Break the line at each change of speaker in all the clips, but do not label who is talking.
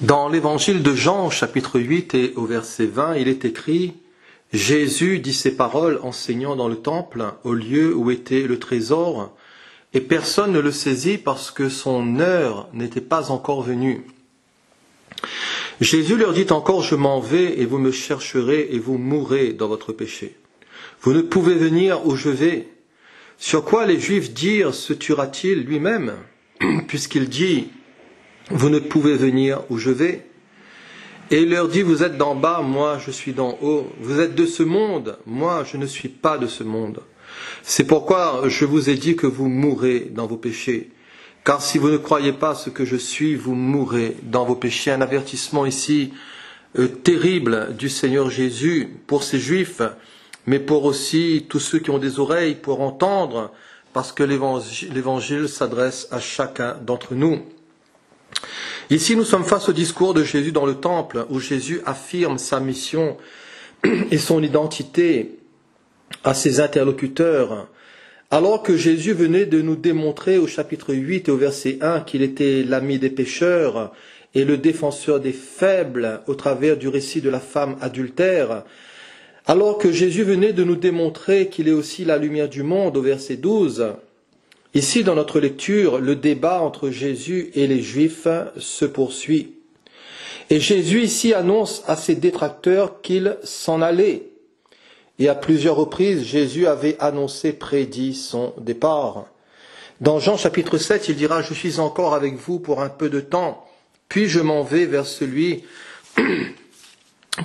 Dans l'évangile de Jean, chapitre 8 et au verset 20, il est écrit « Jésus dit ces paroles enseignant dans le temple, au lieu où était le trésor, et personne ne le saisit parce que son heure n'était pas encore venue. Jésus leur dit encore « Je m'en vais et vous me chercherez et vous mourrez dans votre péché. Vous ne pouvez venir où je vais. » Sur quoi les Juifs dirent « Se tuera-t-il lui-même » puisqu'il dit « Vous ne pouvez venir où je vais. » Et il leur dit, vous êtes d'en bas, moi je suis d'en haut. Vous êtes de ce monde, moi je ne suis pas de ce monde. C'est pourquoi je vous ai dit que vous mourrez dans vos péchés. Car si vous ne croyez pas ce que je suis, vous mourrez dans vos péchés. Un avertissement ici terrible du Seigneur Jésus pour ces Juifs, mais pour aussi tous ceux qui ont des oreilles pour entendre, parce que l'Évangile s'adresse à chacun d'entre nous. Ici, nous sommes face au discours de Jésus dans le temple, où Jésus affirme sa mission et son identité à ses interlocuteurs, alors que Jésus venait de nous démontrer au chapitre 8 et au verset 1 qu'il était l'ami des pécheurs et le défenseur des faibles au travers du récit de la femme adultère, alors que Jésus venait de nous démontrer qu'il est aussi la lumière du monde au verset 12. Ici, dans notre lecture, le débat entre Jésus et les Juifs se poursuit. Et Jésus ici annonce à ses détracteurs qu'il s'en allait. Et à plusieurs reprises, Jésus avait annoncé, prédit son départ. Dans Jean chapitre 7, il dira « Je suis encore avec vous pour un peu de temps, puis je m'en vais vers celui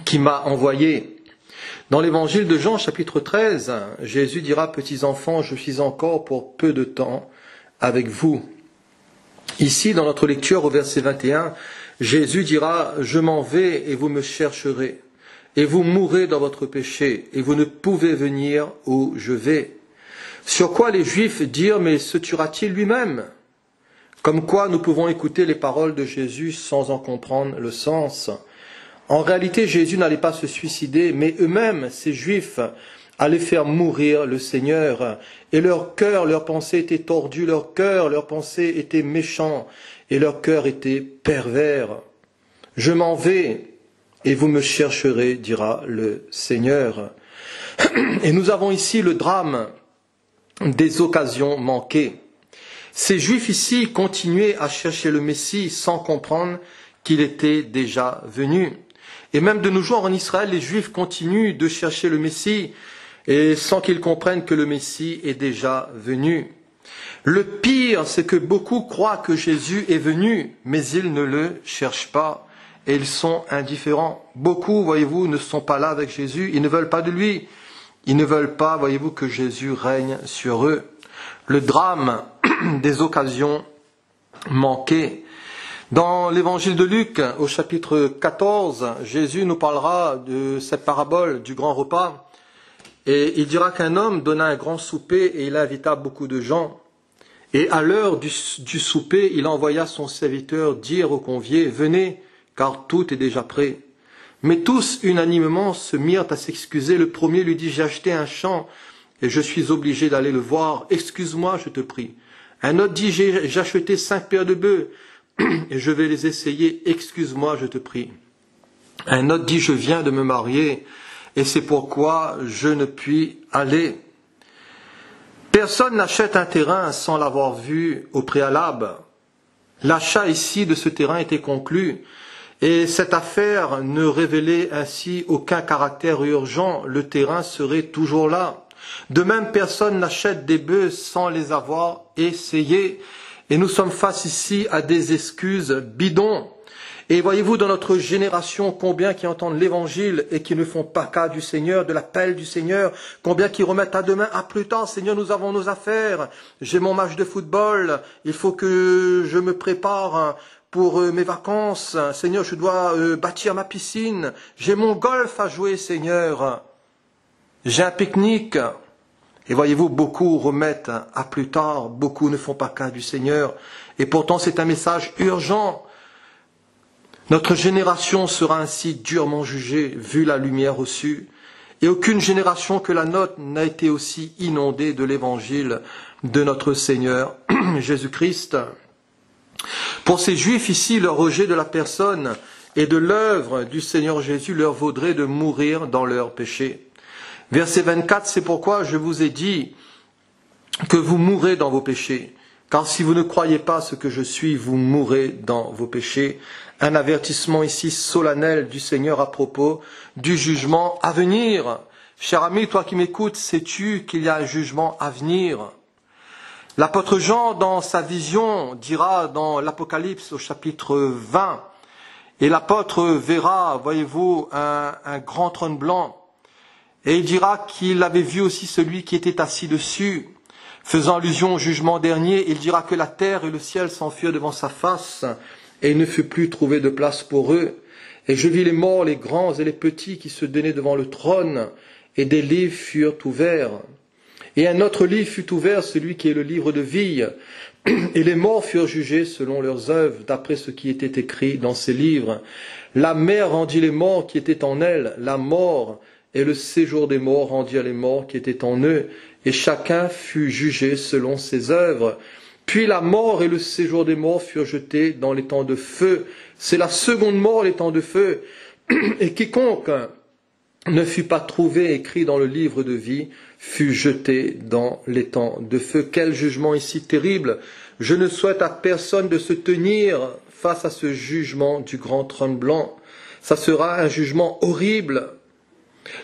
qui m'a envoyé. » Dans l'évangile de Jean, chapitre 13, Jésus dira « Petits enfants, je suis encore pour peu de temps avec vous. » Ici, dans notre lecture au verset 21, Jésus dira « Je m'en vais et vous me chercherez, et vous mourrez dans votre péché, et vous ne pouvez venir où je vais. » Sur quoi les Juifs dirent « Mais se tuera-t-il lui-même » Comme quoi nous pouvons écouter les paroles de Jésus sans en comprendre le sens. En réalité, Jésus n'allait pas se suicider, mais eux-mêmes, ces Juifs, allaient faire mourir le Seigneur. Et leur cœur, leur pensée était tordue, leur cœur, leur pensée était méchant, et leur cœur était pervers. « Je m'en vais, et vous me chercherez, dira le Seigneur. » Et nous avons ici le drame des occasions manquées. Ces Juifs ici continuaient à chercher le Messie sans comprendre qu'il était déjà venu. Et même de nos jours en Israël, les Juifs continuent de chercher le Messie et sans qu'ils comprennent que le Messie est déjà venu. Le pire, c'est que beaucoup croient que Jésus est venu, mais ils ne le cherchent pas et ils sont indifférents. Beaucoup, voyez-vous, ne sont pas là avec Jésus, ils ne veulent pas de lui. Ils ne veulent pas, voyez-vous, que Jésus règne sur eux. Le drame des occasions manquées. Dans l'évangile de Luc, au chapitre 14, Jésus nous parlera de cette parabole du grand repas. Et il dira qu'un homme donna un grand souper et il invita beaucoup de gens. Et à l'heure du souper, il envoya son serviteur dire aux conviés, « Venez, car tout est déjà prêt. » Mais tous, unanimement, se mirent à s'excuser. Le premier lui dit, « J'ai acheté un champ et je suis obligé d'aller le voir. Excuse-moi, je te prie. » Un autre dit, « J'ai acheté 5 paires de bœufs et je vais les essayer, excuse-moi, je te prie. » Un autre dit, « Je viens de me marier et c'est pourquoi je ne puis aller. » Personne n'achète un terrain sans l'avoir vu au préalable. L'achat ici de ce terrain était conclu et cette affaire ne révélait ainsi aucun caractère urgent. Le terrain serait toujours là. De même, personne n'achète des bœufs sans les avoir essayés. Et nous sommes face ici à des excuses bidons. Et voyez-vous, dans notre génération, combien qui entendent l'évangile et qui ne font pas cas du Seigneur, de l'appel du Seigneur, combien qui remettent à demain, à plus tard, Seigneur, nous avons nos affaires, j'ai mon match de football, il faut que je me prépare pour mes vacances, Seigneur, je dois bâtir ma piscine, j'ai mon golf à jouer, Seigneur, j'ai un pique-nique. Et voyez-vous, beaucoup remettent à plus tard, beaucoup ne font pas cas du Seigneur. Et pourtant, c'est un message urgent. Notre génération sera ainsi durement jugée, vu la lumière reçue. Et aucune génération que la nôtre n'a été aussi inondée de l'évangile de notre Seigneur Jésus-Christ. Pour ces Juifs ici, leur rejet de la personne et de l'œuvre du Seigneur Jésus leur vaudrait de mourir dans leur péché. Verset 24, c'est pourquoi je vous ai dit que vous mourrez dans vos péchés. Car si vous ne croyez pas ce que je suis, vous mourrez dans vos péchés. Un avertissement ici solennel du Seigneur à propos du jugement à venir. Cher ami, toi qui m'écoutes, sais-tu qu'il y a un jugement à venir? L'apôtre Jean, dans sa vision, dira dans l'Apocalypse au chapitre 20, et l'apôtre verra, voyez-vous, un grand trône blanc, et il dira qu'il avait vu aussi celui qui était assis dessus. Faisant allusion au jugement dernier, il dira que la terre et le ciel s'enfuirent devant sa face, et il ne fut plus trouvé de place pour eux. Et je vis les morts, les grands et les petits qui se tenaient devant le trône, et des livres furent ouverts. Et un autre livre fut ouvert, celui qui est le livre de vie. Et les morts furent jugés selon leurs œuvres, d'après ce qui était écrit dans ces livres. La mer rendit les morts qui étaient en elle, la mort et le séjour des morts rendirent les morts qui étaient en eux, et chacun fut jugé selon ses œuvres. Puis la mort et le séjour des morts furent jetés dans les temps de feu. C'est la seconde mort, les temps de feu. Et quiconque ne fut pas trouvé écrit dans le livre de vie fut jeté dans les temps de feu. Quel jugement ici terrible! Je ne souhaite à personne de se tenir face à ce jugement du grand trône blanc. Ça sera un jugement horrible.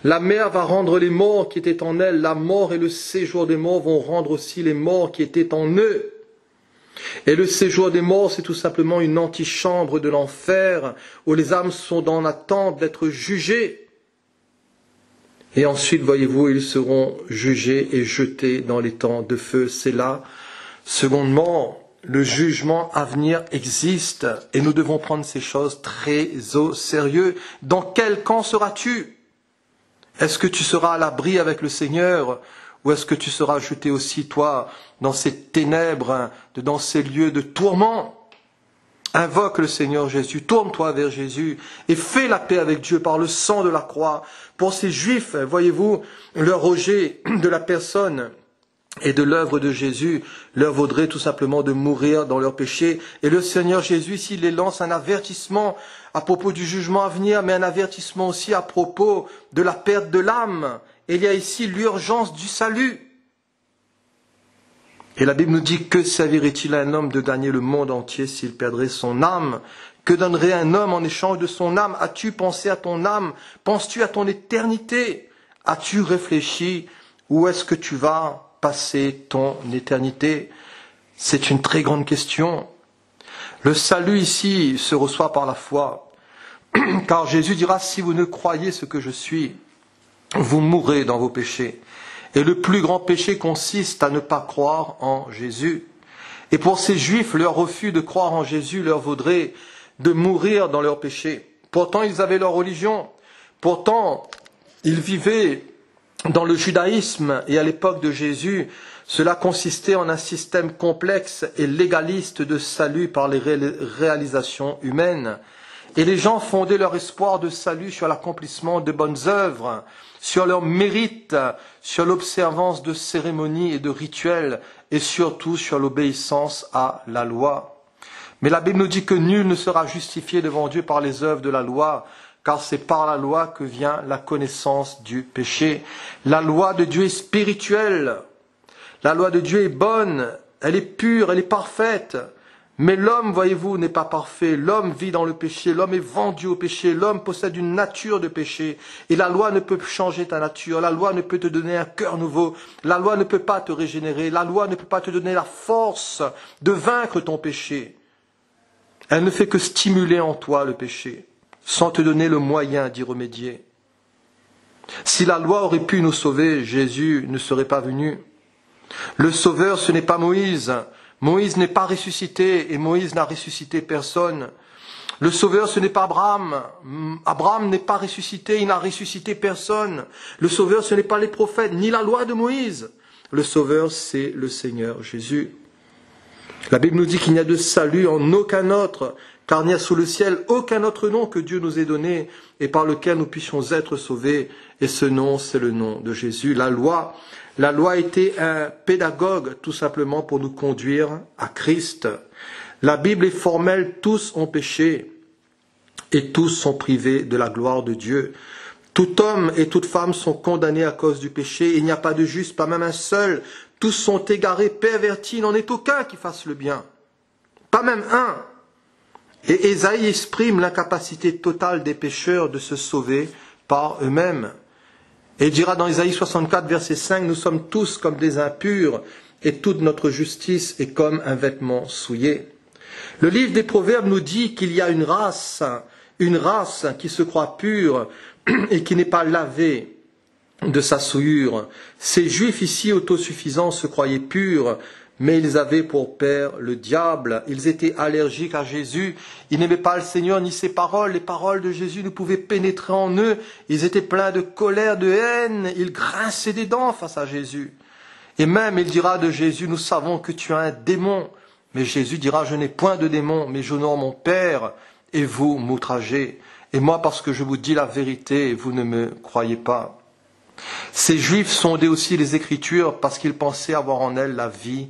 La mer va rendre les morts qui étaient en elle, la mort et le séjour des morts vont rendre aussi les morts qui étaient en eux. Et le séjour des morts, c'est tout simplement une antichambre de l'enfer, où les âmes sont en attente d'être jugées. Et ensuite, voyez-vous, ils seront jugés et jetés dans les temps de feu. C'est là, secondement, le jugement à venir existe, et nous devons prendre ces choses très au sérieux. Dans quel camp seras-tu? Est-ce que tu seras à l'abri avec le Seigneur, ou est-ce que tu seras jeté aussi, toi, dans ces ténèbres, dans ces lieux de tourment? Invoque le Seigneur Jésus, tourne-toi vers Jésus et fais la paix avec Dieu par le sang de la croix. Pour ces Juifs, voyez-vous, leur rejet de la personne et de l'œuvre de Jésus leur vaudrait tout simplement de mourir dans leur péché. Et le Seigneur Jésus, s'il les lance un avertissement à propos du jugement à venir, mais un avertissement aussi à propos de la perte de l'âme. Et il y a ici l'urgence du salut. Et la Bible nous dit, que servirait-il à un homme de gagner le monde entier s'il perdrait son âme? Que donnerait un homme en échange de son âme? As-tu pensé à ton âme? Penses-tu à ton éternité? As-tu réfléchi où est-ce que tu vas passer ton éternité? C'est une très grande question. Le salut ici se reçoit par la foi. Car Jésus dira, si vous ne croyez ce que je suis, vous mourrez dans vos péchés. Et le plus grand péché consiste à ne pas croire en Jésus. Et pour ces Juifs, leur refus de croire en Jésus leur vaudrait de mourir dans leurs péchés. Pourtant, ils avaient leur religion. Pourtant, ils vivaient dans le judaïsme. Et à l'époque de Jésus, cela consistait en un système complexe et légaliste de salut par les réalisations humaines. Et les gens fondaient leur espoir de salut sur l'accomplissement de bonnes œuvres, sur leur mérite, sur l'observance de cérémonies et de rituels, et surtout sur l'obéissance à la loi. Mais la Bible nous dit que nul ne sera justifié devant Dieu par les œuvres de la loi, car c'est par la loi que vient la connaissance du péché. La loi de Dieu est spirituelle, la loi de Dieu est bonne, elle est pure, elle est parfaite. Mais l'homme, voyez-vous, n'est pas parfait. L'homme vit dans le péché, l'homme est vendu au péché, l'homme possède une nature de péché. Et la loi ne peut changer ta nature, la loi ne peut te donner un cœur nouveau, la loi ne peut pas te régénérer, la loi ne peut pas te donner la force de vaincre ton péché. Elle ne fait que stimuler en toi le péché, sans te donner le moyen d'y remédier. Si la loi aurait pu nous sauver, Jésus ne serait pas venu. Le sauveur, ce n'est pas Moïse. Moïse n'est pas ressuscité et Moïse n'a ressuscité personne. Le sauveur, ce n'est pas Abraham. Abraham n'est pas ressuscité, il n'a ressuscité personne. Le sauveur, ce n'est pas les prophètes, ni la loi de Moïse. Le sauveur, c'est le Seigneur Jésus. La Bible nous dit qu'il n'y a de salut en aucun autre, car il n'y a sous le ciel aucun autre nom que Dieu nous ait donné et par lequel nous puissions être sauvés. Et ce nom, c'est le nom de Jésus. La loi était un pédagogue tout simplement pour nous conduire à Christ. La Bible est formelle, tous ont péché et tous sont privés de la gloire de Dieu. Tout homme et toute femme sont condamnés à cause du péché. Il n'y a pas de juste, pas même un seul. Tous sont égarés, pervertis. Il n'en est aucun qui fasse le bien. Pas même un. Et Ésaïe exprime l'incapacité totale des pécheurs de se sauver par eux-mêmes. Et il dira dans Ésaïe 64, verset 5, « Nous sommes tous comme des impurs, et toute notre justice est comme un vêtement souillé. » Le livre des Proverbes nous dit qu'il y a une race qui se croit pure et qui n'est pas lavée de sa souillure. Ces Juifs ici autosuffisants se croyaient purs, mais ils avaient pour père le diable. Ils étaient allergiques à Jésus. Ils n'aimaient pas le Seigneur ni ses paroles. Les paroles de Jésus ne pouvaient pénétrer en eux. Ils étaient pleins de colère, de haine. Ils grinçaient des dents face à Jésus. Et même, il dira de Jésus, nous savons que tu as un démon. Mais Jésus dira, je n'ai point de démon, mais j'honore mon Père, et vous m'outragez. Et moi, parce que je vous dis la vérité, vous ne me croyez pas. Ces Juifs sondaient aussi les Écritures parce qu'ils pensaient avoir en elles la vie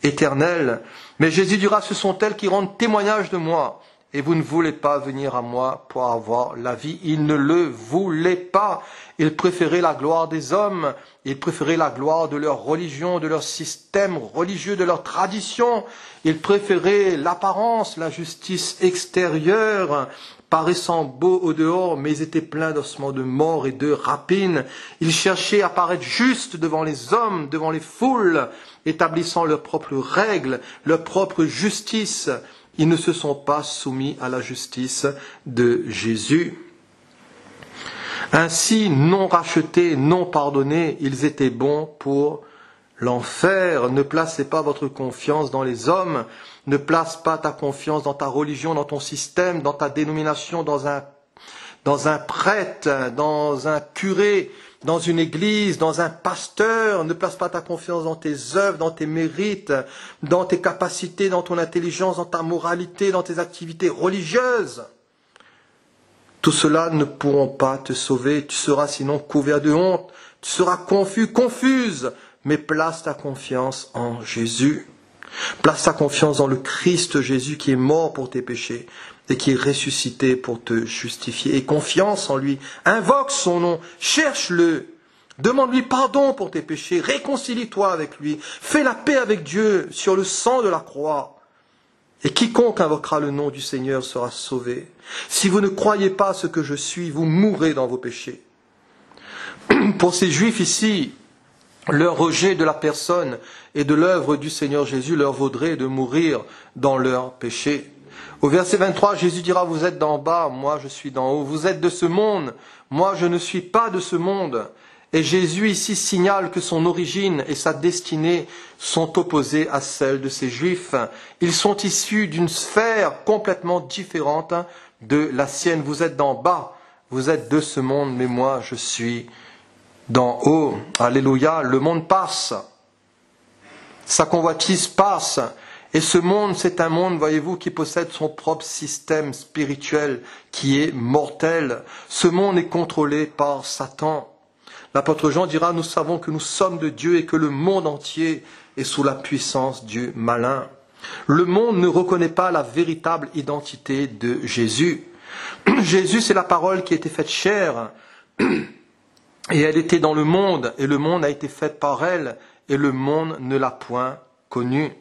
éternelle. Mais Jésus dira, ce sont elles qui rendent témoignage de moi. Et vous ne voulez pas venir à moi pour avoir la vie. Ils ne le voulaient pas. Ils préféraient la gloire des hommes. Ils préféraient la gloire de leur religion, de leur système religieux, de leur tradition. Ils préféraient l'apparence, la justice extérieure, paraissant beaux au dehors, mais ils étaient pleins d'ossements de mort et de rapines. Ils cherchaient à paraître justes devant les hommes, devant les foules, établissant leurs propres règles, leur propre justice. Ils ne se sont pas soumis à la justice de Jésus. Ainsi, non rachetés, non pardonnés, ils étaient bons pour l'enfer. Ne placez pas votre confiance dans les hommes. Ne place pas ta confiance dans ta religion, dans ton système, dans ta dénomination, dans un prêtre, dans un curé, dans une église, dans un pasteur. Ne place pas ta confiance dans tes œuvres, dans tes mérites, dans tes capacités, dans ton intelligence, dans ta moralité, dans tes activités religieuses. Tout cela ne pourront pas te sauver. Tu seras sinon couvert de honte. Tu seras confus, confuse. Mais place ta confiance en Jésus. Place ta confiance dans le Christ Jésus qui est mort pour tes péchés et qui est ressuscité pour te justifier. Et confiance en lui. Invoque son nom. Cherche-le. Demande-lui pardon pour tes péchés. Réconcilie-toi avec lui. Fais la paix avec Dieu sur le sang de la croix. Et quiconque invoquera le nom du Seigneur sera sauvé. Si vous ne croyez pas ce que je suis, vous mourrez dans vos péchés. Pour ces Juifs ici, leur rejet de la personne et de l'œuvre du Seigneur Jésus leur vaudrait de mourir dans leurs péchés. Au verset 23, Jésus dira, vous êtes d'en bas, moi je suis d'en haut. Vous êtes de ce monde, moi je ne suis pas de ce monde. Et Jésus ici signale que son origine et sa destinée sont opposées à celles de ces Juifs. Ils sont issus d'une sphère complètement différente de la sienne. Vous êtes d'en bas, vous êtes de ce monde, mais moi je suis d'en haut. Alléluia, le monde passe. Sa convoitise passe. Et ce monde, c'est un monde, voyez-vous, qui possède son propre système spirituel qui est mortel. Ce monde est contrôlé par Satan. L'apôtre Jean dira, nous savons que nous sommes de Dieu et que le monde entier est sous la puissance du malin. Le monde ne reconnaît pas la véritable identité de Jésus. Jésus, c'est la parole qui a été faite chair. Et elle était dans le monde, et le monde a été fait par elle, et le monde ne l'a point connue.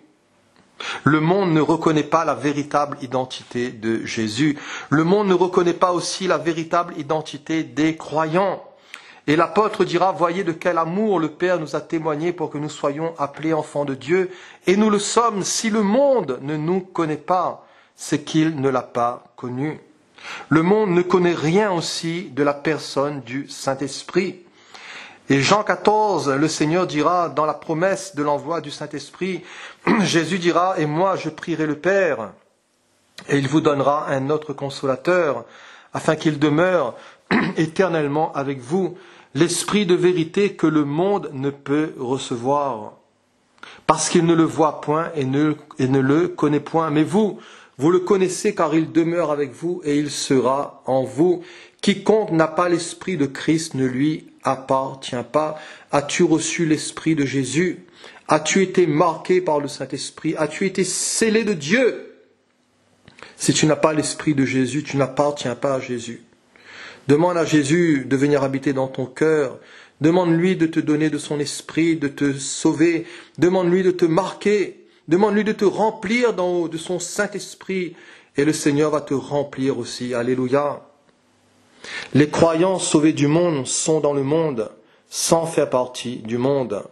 Le monde ne reconnaît pas la véritable identité de Jésus. Le monde ne reconnaît pas aussi la véritable identité des croyants. Et l'apôtre dira, voyez de quel amour le Père nous a témoigné pour que nous soyons appelés enfants de Dieu. Et nous le sommes. Si le monde ne nous connaît pas, c'est qu'il ne l'a pas connu. Le monde ne connaît rien aussi de la personne du Saint-Esprit. Et Jean 14, le Seigneur dira, dans la promesse de l'envoi du Saint-Esprit, Jésus dira, et moi je prierai le Père, et il vous donnera un autre consolateur, afin qu'il demeure éternellement avec vous, l'Esprit de vérité que le monde ne peut recevoir, parce qu'il ne le voit point et ne le connaît point. Mais vous le connaissez car il demeure avec vous et il sera en vous. Quiconque n'a pas l'Esprit de Christ ne lui appartient pas. As-tu reçu l'Esprit de Jésus? As-tu été marqué par le Saint-Esprit? As-tu été scellé de Dieu? Si tu n'as pas l'esprit de Jésus, tu n'appartiens pas à Jésus. Demande à Jésus de venir habiter dans ton cœur. Demande-lui de te donner de son esprit, de te sauver. Demande-lui de te marquer. Demande-lui de te remplir de son Saint-Esprit. Et le Seigneur va te remplir aussi. Alléluia. Les croyants sauvés du monde sont dans le monde, sans faire partie du monde.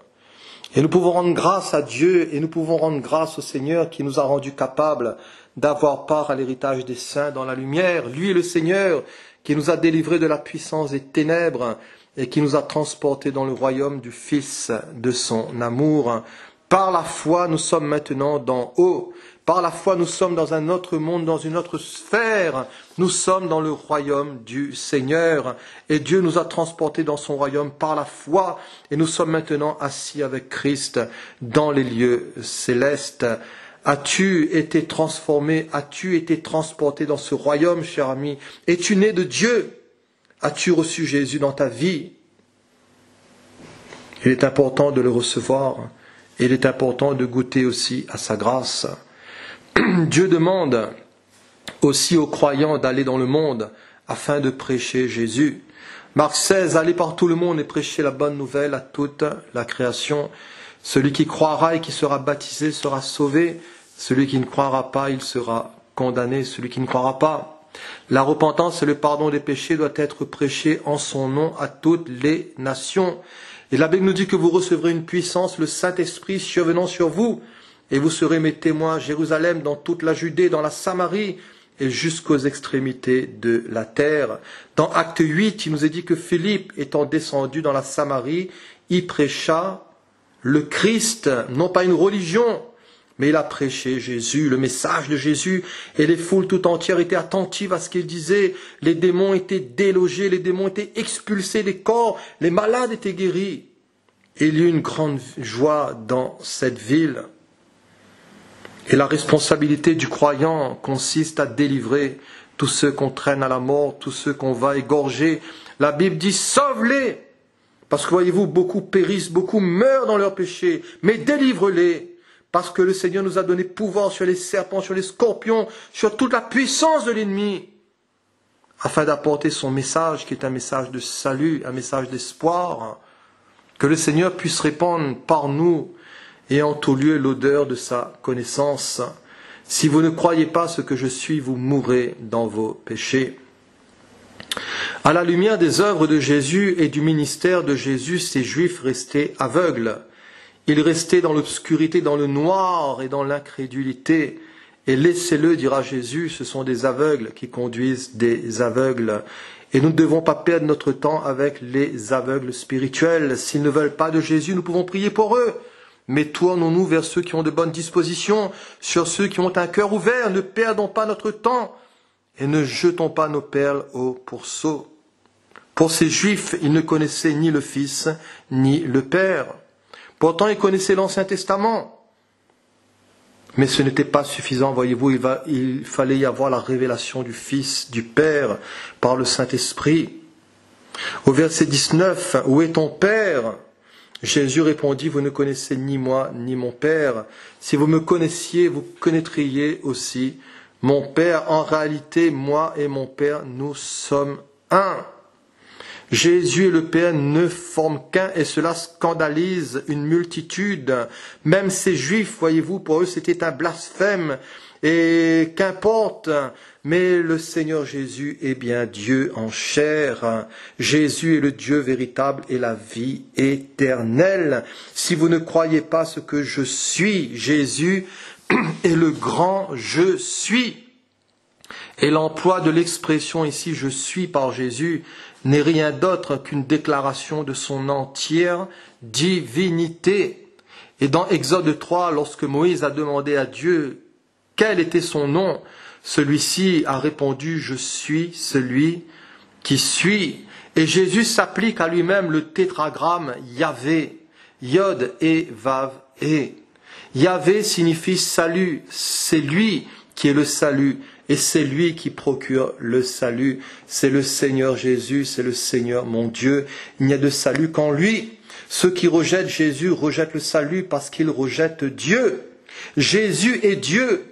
Et nous pouvons rendre grâce à Dieu et nous pouvons rendre grâce au Seigneur qui nous a rendus capables d'avoir part à l'héritage des saints dans la lumière. Lui est le Seigneur qui nous a délivrés de la puissance des ténèbres et qui nous a transportés dans le royaume du Fils de son amour. Par la foi, nous sommes maintenant d'en haut. Par la foi, nous sommes dans un autre monde, dans une autre sphère. Nous sommes dans le royaume du Seigneur. Et Dieu nous a transportés dans son royaume par la foi. Et nous sommes maintenant assis avec Christ dans les lieux célestes. As-tu été transformé? As-tu été transporté dans ce royaume, cher ami? Es-tu né de Dieu? As-tu reçu Jésus dans ta vie? Il est important de le recevoir. Et il est important de goûter aussi à sa grâce. Dieu demande aussi aux croyants d'aller dans le monde afin de prêcher Jésus. Marc 16, allez par tout le monde et prêchez la bonne nouvelle à toute la création. Celui qui croira et qui sera baptisé sera sauvé. Celui qui ne croira pas, il sera condamné. Celui qui ne croira pas. La repentance et le pardon des péchés doivent être prêchés en son nom à toutes les nations. Et la Bible nous dit que vous recevrez une puissance, le Saint-Esprit survenant sur vous. Et vous serez mes témoins à Jérusalem, dans toute la Judée, dans la Samarie et jusqu'aux extrémités de la terre. Dans Acte 8, il nous est dit que Philippe, étant descendu dans la Samarie, y prêcha le Christ, non pas une religion, mais il a prêché Jésus, le message de Jésus, et les foules tout entières étaient attentives à ce qu'il disait. Les démons étaient délogés, les démons étaient expulsés des corps, les malades étaient guéris. Et il y eut une grande joie dans cette ville. Et la responsabilité du croyant consiste à délivrer tous ceux qu'on traîne à la mort, tous ceux qu'on va égorger. La Bible dit, sauve-les! Parce que voyez-vous, beaucoup périssent, beaucoup meurent dans leurs péchés, mais délivre-les! Parce que le Seigneur nous a donné pouvoir sur les serpents, sur les scorpions, sur toute la puissance de l'ennemi, afin d'apporter son message, qui est un message de salut, un message d'espoir, que le Seigneur puisse répandre par nous, et en tout lieu l'odeur de sa connaissance. Si vous ne croyez pas ce que je suis, vous mourrez dans vos péchés. À la lumière des œuvres de Jésus et du ministère de Jésus, ces Juifs restaient aveugles. Ils restaient dans l'obscurité, dans le noir et dans l'incrédulité. Et laissez-le, dira Jésus, ce sont des aveugles qui conduisent des aveugles. Et nous ne devons pas perdre notre temps avec les aveugles spirituels. S'ils ne veulent pas de Jésus, nous pouvons prier pour eux. Mais tournons-nous vers ceux qui ont de bonnes dispositions, sur ceux qui ont un cœur ouvert. Ne perdons pas notre temps et ne jetons pas nos perles au pourceau. Pour ces Juifs, ils ne connaissaient ni le Fils ni le Père. Pourtant, ils connaissaient l'Ancien Testament. Mais ce n'était pas suffisant, voyez-vous, il fallait y avoir la révélation du Fils, du Père, par le Saint-Esprit. Au verset 19, « Où est ton Père ?» Jésus répondit, « Vous ne connaissez ni moi, ni mon Père. Si vous me connaissiez, vous connaîtriez aussi mon Père. En réalité, moi et mon Père, nous sommes un. » Jésus et le Père ne forment qu'un et cela scandalise une multitude. Même ces Juifs, voyez-vous, pour eux c'était un blasphème. Et qu'importe, mais le Seigneur Jésus est bien Dieu en chair. Jésus est le Dieu véritable et la vie éternelle. Si vous ne croyez pas ce que je suis, Jésus est le grand je suis. Et l'emploi de l'expression ici « je suis » par Jésus n'est rien d'autre qu'une déclaration de son entière divinité. Et dans Exode 3, lorsque Moïse a demandé à Dieu quel était son nom, celui-ci a répondu « je suis celui qui suis ». Et Jésus s'applique à lui-même le tétragramme Yahvé, Yod et Vav et. Yahvé signifie salut, c'est lui qui est le salut. Et c'est lui qui procure le salut. C'est le Seigneur Jésus, c'est le Seigneur mon Dieu. Il n'y a de salut qu'en lui. Ceux qui rejettent Jésus rejettent le salut parce qu'ils rejettent Dieu. Jésus est Dieu.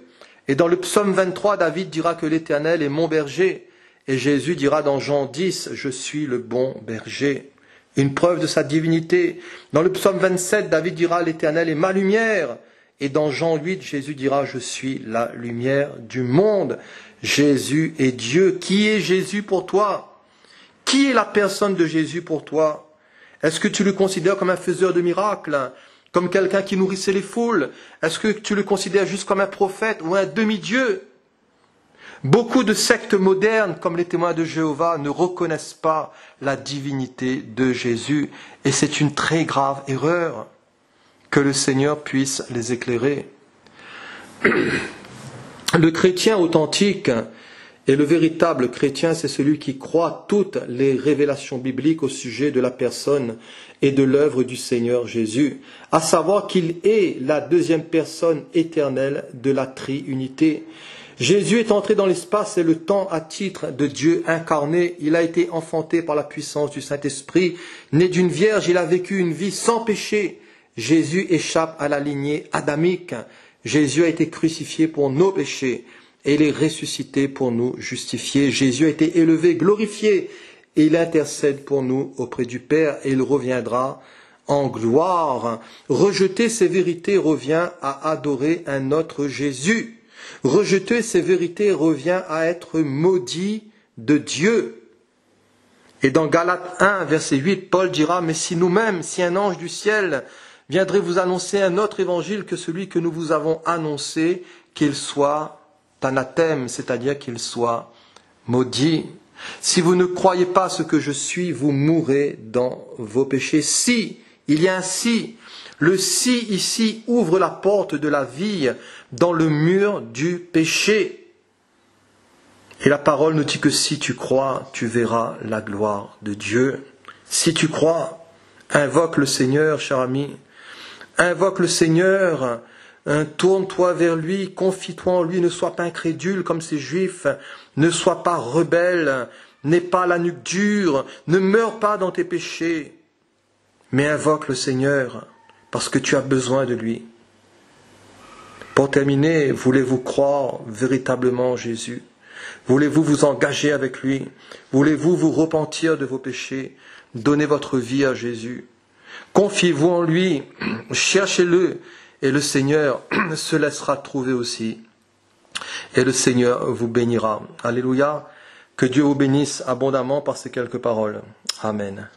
Et dans le psaume 23, David dira que l'Éternel est mon berger. Et Jésus dira dans Jean 10, je suis le bon berger. Une preuve de sa divinité. Dans le psaume 27, David dira, l'Éternel est ma lumière. Et dans Jean 8, Jésus dira, je suis la lumière du monde. Jésus est Dieu. Qui est Jésus pour toi? Qui est la personne de Jésus pour toi? Est-ce que tu le considères comme un faiseur de miracles? Comme quelqu'un qui nourrissait les foules? Est-ce que tu le considères juste comme un prophète ou un demi-dieu? Beaucoup de sectes modernes, comme les témoins de Jéhovah, ne reconnaissent pas la divinité de Jésus. Et c'est une très grave erreur. Que le Seigneur puisse les éclairer. Le chrétien authentique et le véritable chrétien, c'est celui qui croit toutes les révélations bibliques au sujet de la personne et de l'œuvre du Seigneur Jésus, à savoir qu'il est la deuxième personne éternelle de la triunité. Jésus est entré dans l'espace et le temps à titre de Dieu incarné. Il a été enfanté par la puissance du Saint-Esprit. Né d'une vierge, il a vécu une vie sans péché. Jésus échappe à la lignée adamique. Jésus a été crucifié pour nos péchés et il est ressuscité pour nous justifier. Jésus a été élevé, glorifié et il intercède pour nous auprès du Père et il reviendra en gloire. Rejeter ces vérités revient à adorer un autre Jésus. Rejeter ces vérités revient à être maudit de Dieu. Et dans Galates 1, verset 8, Paul dira, mais si nous-mêmes, si un ange du ciel viendrait vous annoncer un autre évangile que celui que nous vous avons annoncé, qu'il soit anathème, c'est-à-dire qu'il soit maudit. Si vous ne croyez pas ce que je suis, vous mourrez dans vos péchés. Si, il y a un si. Le si ici ouvre la porte de la vie dans le mur du péché. Et la parole nous dit que si tu crois, tu verras la gloire de Dieu. Si tu crois, invoque le Seigneur, cher ami. Invoque le Seigneur, tourne-toi vers lui, confie-toi en lui, ne sois pas incrédule comme ces Juifs, ne sois pas rebelle, n'aie pas la nuque dure, ne meurs pas dans tes péchés, mais invoque le Seigneur parce que tu as besoin de lui. Pour terminer, voulez-vous croire véritablement en Jésus? Voulez-vous vous engager avec lui? Voulez-vous vous repentir de vos péchés? Donnez votre vie à Jésus. Confiez-vous en lui, cherchez-le, et le Seigneur se laissera trouver aussi. Et le Seigneur vous bénira. Alléluia. Que Dieu vous bénisse abondamment par ces quelques paroles. Amen.